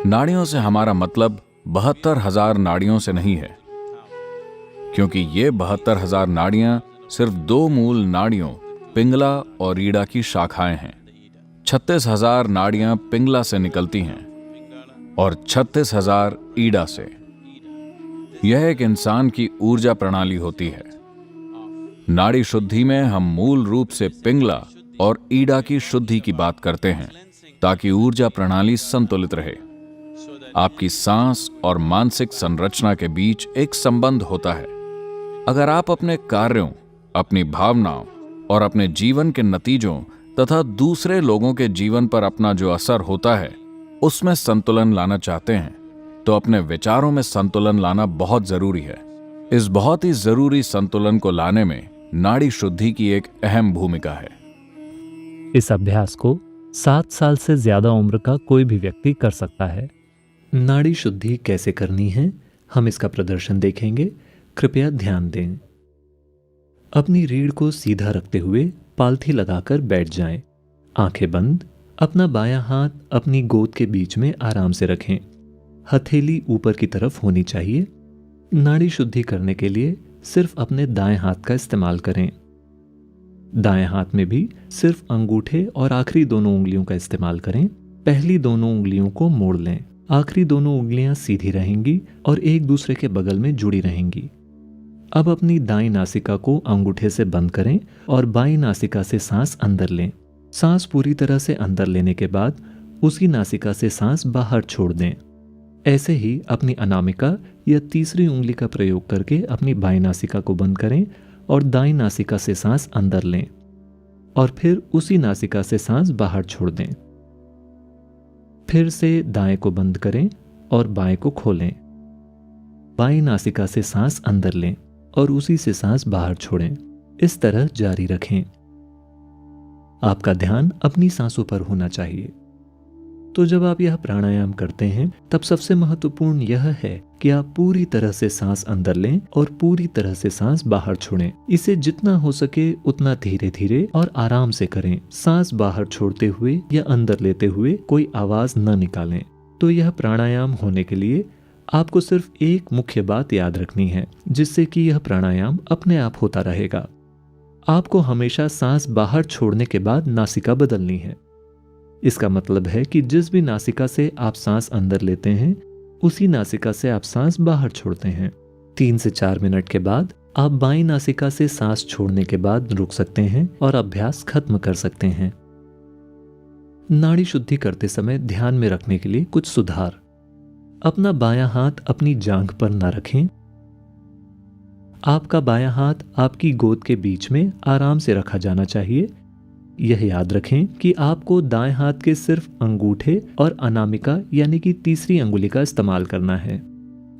नाड़ियों से हमारा मतलब 72,000 नाड़ियों से नहीं है, क्योंकि ये 72,000 नाड़ियां सिर्फ दो मूल नाड़ियों पिंगला और रीढ़ा की शाखाएं हैं। 36,000 नाड़ियां पिंगला से निकलती हैं और 36,000 ईड़ा से। यह एक इंसान की ऊर्जा प्रणाली होती है। नाड़ी शुद्धि में हम मूल रूप से पिंगला और ईड़ा की शुद्धि की बात करते हैं, ताकि ऊर्जा प्रणाली संतुलित रहे। आपकी सांस और मानसिक संरचना के बीच एक संबंध होता है। अगर आप अपने कार्यों, अपनी भावनाओं और अपने जीवन के नतीजों तथा दूसरे लोगों के जीवन पर अपना जो असर होता है उसमें संतुलन लाना चाहते हैं, तो अपने विचारों में संतुलन लाना बहुत जरूरी है। इस बहुत ही जरूरी संतुलन को लाने में नाड़ी शुद्धि की एक अहम भूमिका है। इस अभ्यास को 7 साल से ज्यादा उम्र का कोई भी व्यक्ति कर सकता है। नाड़ी शुद्धि कैसे करनी है, हम इसका प्रदर्शन देखेंगे। कृपया ध्यान दें। अपनी रीढ़ को सीधा रखते हुए पालथी लगाकर बैठ जाएं। आंखें बंद। अपना बायां हाथ अपनी गोद के बीच में आराम से रखें। हथेली ऊपर की तरफ होनी चाहिए। नाड़ी शुद्धि करने के लिए सिर्फ अपने दाएं हाथ का इस्तेमाल करें। दाएं हाथ में भी सिर्फ अंगूठे और आखिरी दोनों उंगलियों का इस्तेमाल करें। पहली दोनों उंगलियों को मोड़ लें। आखिरी दोनों उंगलियां सीधी रहेंगी और एक दूसरे के बगल में जुड़ी रहेंगी। अब अपनी दाईं नासिका को अंगूठे से बंद करें और बाईं नासिका से सांस अंदर लें। सांस पूरी तरह से अंदर लेने के बाद उसी नासिका से सांस बाहर छोड़ दें। ऐसे ही अपनी अनामिका या तीसरी उंगली का प्रयोग करके अपनी बाईं नासिका को बंद करें और दाईं नासिका से सांस अंदर लें और फिर उसी नासिका से सांस बाहर छोड़ दें। फिर से दाएं को बंद करें और बाएं को खोलें। बाईं नासिका से सांस अंदर लें और उसी से सांस बाहर छोड़ें। इस तरह जारी रखें। आपका ध्यान अपनी सांसों पर होना चाहिए। तो जब आप यह प्राणायाम करते हैं तब सबसे महत्वपूर्ण यह है कि आप पूरी तरह से सांस अंदर लें और पूरी तरह से सांस बाहर छोड़ें। इसे जितना हो सके उतना धीरे धीरे और आराम से करें। सांस बाहर छोड़ते हुए या अंदर लेते हुए कोई आवाज न निकालें। तो यह प्राणायाम होने के लिए आपको सिर्फ एक मुख्य बात याद रखनी है, जिससे कि यह प्राणायाम अपने आप होता रहेगा। आपको हमेशा सांस बाहर छोड़ने के बाद नासिका बदलनी है। इसका मतलब है कि जिस भी नासिका से आप सांस अंदर लेते हैं उसी नासिका से आप सांस बाहर छोड़ते हैं। 3 से 4 मिनट के बाद आप बाईं नासिका से सांस छोड़ने के बाद रुक सकते हैं और अभ्यास खत्म कर सकते हैं। नाड़ी शुद्धि करते समय ध्यान में रखने के लिए कुछ सुधार। अपना बायां हाथ अपनी जांघ पर न रखें। आपका बायां हाथ आपकी गोद के बीच में आराम से रखा जाना चाहिए। यह याद रखें कि आपको दाएं हाथ के सिर्फ अंगूठे और अनामिका यानी कि तीसरी अंगुली का इस्तेमाल करना है।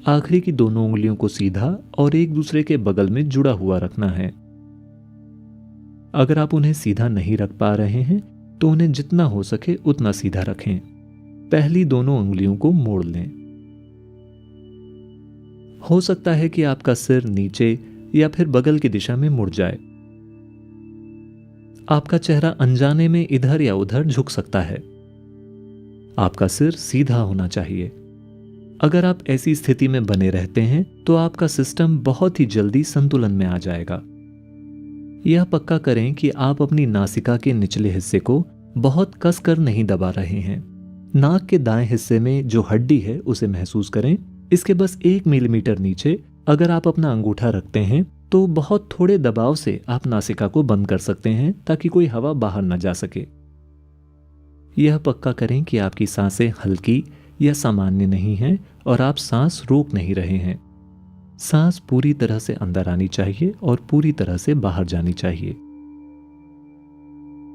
आखिरी की दोनों उंगलियों को सीधा और एक दूसरे के बगल में जुड़ा हुआ रखना है। अगर आप उन्हें सीधा नहीं रख पा रहे हैं तो उन्हें जितना हो सके उतना सीधा रखें। पहली दोनों उंगलियों को मोड़ लें। हो सकता है कि आपका सिर नीचे या फिर बगल की दिशा में मुड़ जाए। आपका चेहरा अनजाने में इधर या उधर झुक सकता है। आपका सिर सीधा होना चाहिए। अगर आप ऐसी स्थिति में बने रहते हैं तो आपका सिस्टम बहुत ही जल्दी संतुलन में आ जाएगा। यह पक्का करें कि आप अपनी नासिका के निचले हिस्से को बहुत कसकर नहीं दबा रहे हैं। नाक के दाएं हिस्से में जो हड्डी है उसे महसूस करें। इसके बस 1 मिलीमीटर नीचे अगर आप अपना अंगूठा रखते हैं तो बहुत थोड़े दबाव से आप नासिका को बंद कर सकते हैं ताकि कोई हवा बाहर न जा सके। यह पक्का करें कि आपकी सांसें हल्की या सामान्य नहीं हैं और आप सांस रोक नहीं रहे हैं। सांस पूरी तरह से अंदर आनी चाहिए और पूरी तरह से बाहर जानी चाहिए।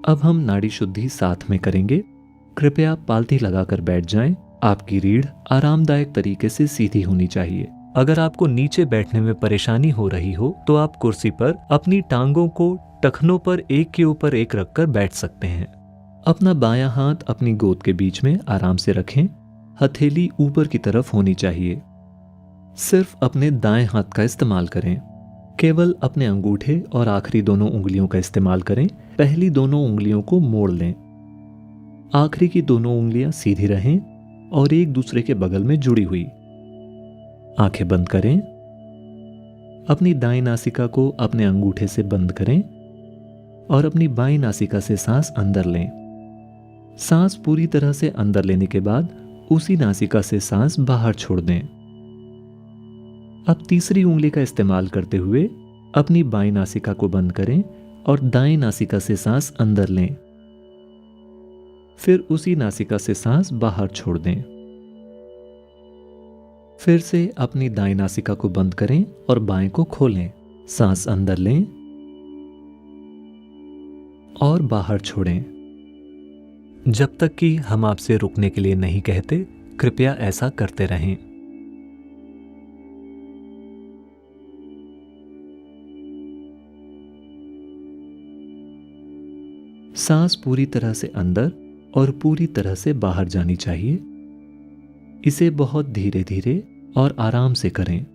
अब हम नाड़ी शुद्धि साथ में करेंगे। कृपया पालथी लगाकर बैठ जाएं। आपकी रीढ़ आरामदायक तरीके से सीधी होनी चाहिए। अगर आपको नीचे बैठने में परेशानी हो रही हो तो आप कुर्सी पर अपनी टांगों को टखनों पर एक के ऊपर एक रखकर बैठ सकते हैं। अपना बायां हाथ अपनी गोद के बीच में आराम से रखें। हथेली ऊपर की तरफ होनी चाहिए। सिर्फ अपने दाएं हाथ का इस्तेमाल करें। केवल अपने अंगूठे और आखिरी दोनों उंगलियों का इस्तेमाल करें। पहली दोनों उंगलियों को मोड़ लें। आखिरी की दोनों उंगलियां सीधी रहें। और एक दूसरे के बगल में जुड़ी हुई। आंखें बंद करें। अपनी दाएं नासिका को अपने अंगूठे से बंद करें और अपनी बाईं नासिका से सांस अंदर लें। सांस पूरी तरह से अंदर लेने के बाद उसी नासिका से सांस बाहर छोड़ दें। अब तीसरी उंगली का इस्तेमाल करते हुए अपनी बाईं नासिका को बंद करें और दाएं नासिका से सांस अंदर लें। फिर उसी नासिका से सांस बाहर छोड़ दें। फिर से अपनी दाएं नासिका को बंद करें और बाएं को खोलें। सांस अंदर लें और बाहर छोड़ें। जब तक कि हम आपसे रुकने के लिए नहीं कहते, कृपया ऐसा करते रहें। सांस पूरी तरह से अंदर और पूरी तरह से बाहर जानी चाहिए। इसे बहुत धीरे धीरे और आराम से करें।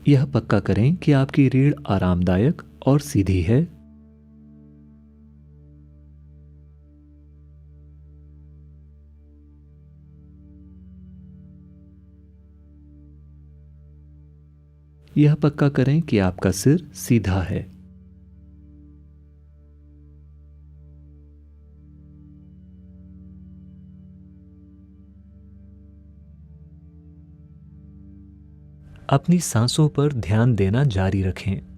यह पक्का करें कि आपकी रीढ़ आरामदायक और सीधी है। यह पक्का करें कि आपका सिर सीधा है। अपनी सांसों पर ध्यान देना जारी रखें।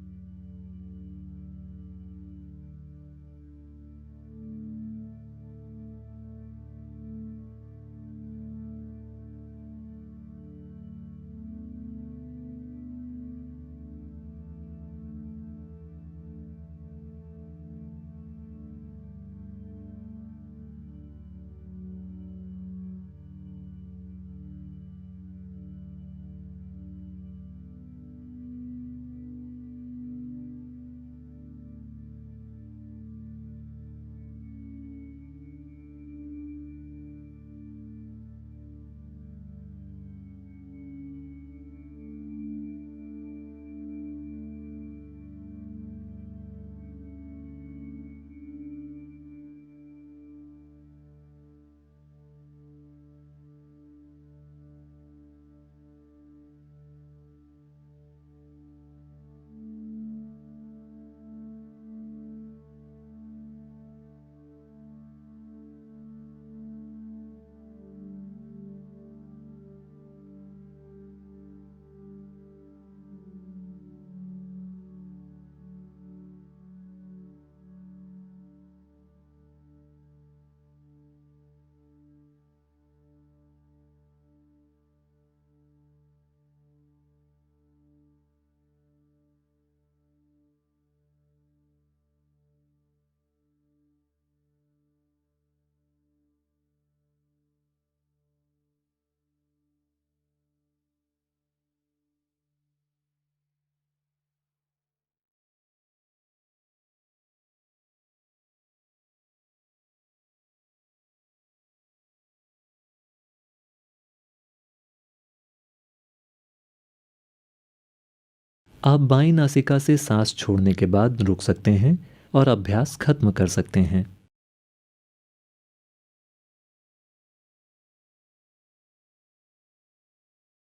आप बाईं नासिका से सांस छोड़ने के बाद रुक सकते हैं और अभ्यास खत्म कर सकते हैं।